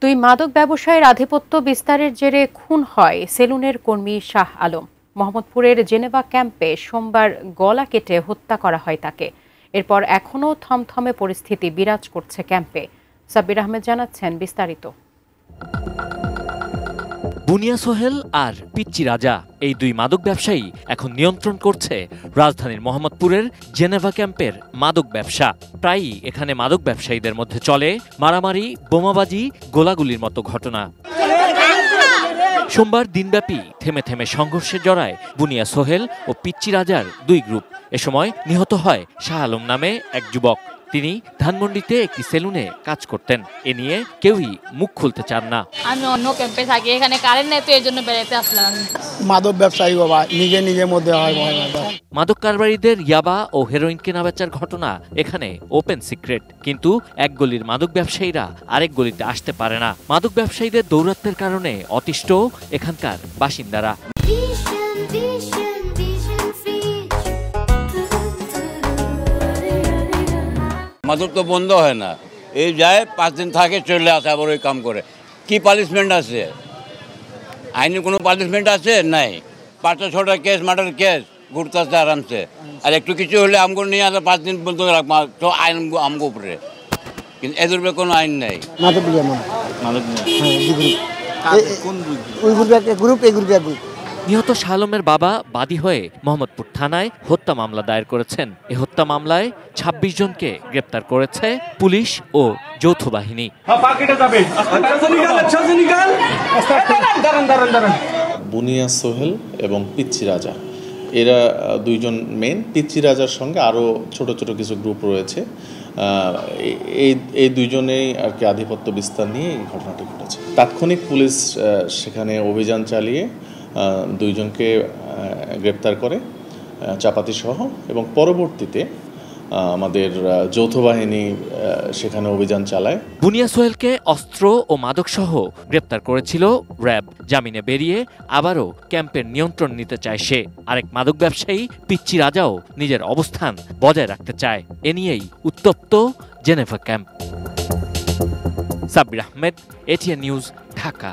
দুই মাদক ব্যবসায়ীর আধিপত্য বিস্তারের জেরে খুন হয় সেলুনের কর্মী শাহ আলম। মোহাম্মদপুরের জেনেভা ক্যাম্পে সোমবার গলা কেটে হত্যা করা হয় তাকে। এরপর এখনও থমথমে পরিস্থিতি বিরাজ করছে ক্যাম্পে। সাব্বির আহমেদ জানাচ্ছেন বিস্তারিত। বুনিয়া সোহেল আর পিচ্চি রাজা এই দুই মাদক ব্যবসায়ী এখন নিয়ন্ত্রণ করছে রাজধানীর মোহাম্মদপুরের জেনেভা ক্যাম্পের মাদক ব্যবসা। প্রায়ই এখানে মাদক ব্যবসায়ীদের মধ্যে চলে মারামারি, বোমাবাজি, গোলাগুলির মতো ঘটনা। সোমবার দিনব্যাপী থেমে থেমে সংঘর্ষে জড়ায় বুনিয়া সোহেল ও পিচ্চি রাজার দুই গ্রুপ। এ সময় নিহত হয় শাহ আলম নামে এক যুবক। তিনি ধানমন্ডিতে একটি সেলুনে কাজ করতেন। এ নিয়ে কেউই মুখ খুলতে চান না। আমি অন্য ক্যাম্পে থাকি, এখানে কারেন্ট নেই, তো এই জন্য বেড়াতে আসলাম। মাদক ব্যবসায়ী বাবা নিজের মধ্যে হয়। মাদক কারবারিদের ইয়াবা ও হেরোইন কেনাবেচার ঘটনা এখানে ওপেন সিক্রেট, কিন্তু এক গলির মাদক ব্যবসায়ীরা আরেক গলিতে আসতে পারে না। মাদক ব্যবসায়ীদের দৌরাত্মের কারণে অতিষ্ঠ এখানকার বাসিন্দারা। মাদক তো বন্ধ হয় না, এই যায় 5 দিন থাকে চলে আসে, আবার ওই কাম করে। কি পানিশমেন্ট আছে? আইনি কোনো পানিশমেন্ট আছে? নাই। 5-6টা কেস, মার্ডার কেস ঘুরতে আসছে আরামসে। আর একটু কিছু হলে আমগো নিয়ে আসে 5 দিন বন্ধ রাখবো, তো আইন আমগো উপরে, কিন্তু এদের উপরে কোনো আইন নেই। নিহত শাহ আলমের বাবা বাদী হয়ে মোহাম্মদপুর থানায় হত্যা মামলা দায়ের করেছেন। এ হত্যা মামলায় 26 জনকে গ্রেপ্তার করেছে পুলিশ ও যৌথ বাহিনী। বুনিয়া সোহেল এবং পিচ্চি রাজা, এরা দুইজন মেন। পিচ্চি রাজার সঙ্গে আরও ছোট ছোট কিছু গ্রুপ রয়েছে। এই দুইজনেই আর কি আধিপত্য বিস্তার নিয়ে এই ঘটনাটি ঘটেছে। তাৎক্ষণিক পুলিশ সেখানে অভিযান চালিয়ে দুইজনকে গ্রেপ্তার করে চাপাতি সহ, এবং পরবর্তীতে আমাদের যৌথ বাহিনী সেখানে অভিযান চালায়। বুনিয়া সোহেলকে অস্ত্র ও মাদক সহ গ্রেপ্তার করেছিল র্যাব। জামিনে বেরিয়ে আবারও ক্যাম্পের নিয়ন্ত্রণ নিতে চায় সে। আরেক মাদক ব্যবসায়ী পিচ্চি রাজাও নিজের অবস্থান বজায় রাখতে চায়। এ নিয়েই উত্তপ্ত Geneva camp. Sabbir Ahmed, ATN news, Dhaka.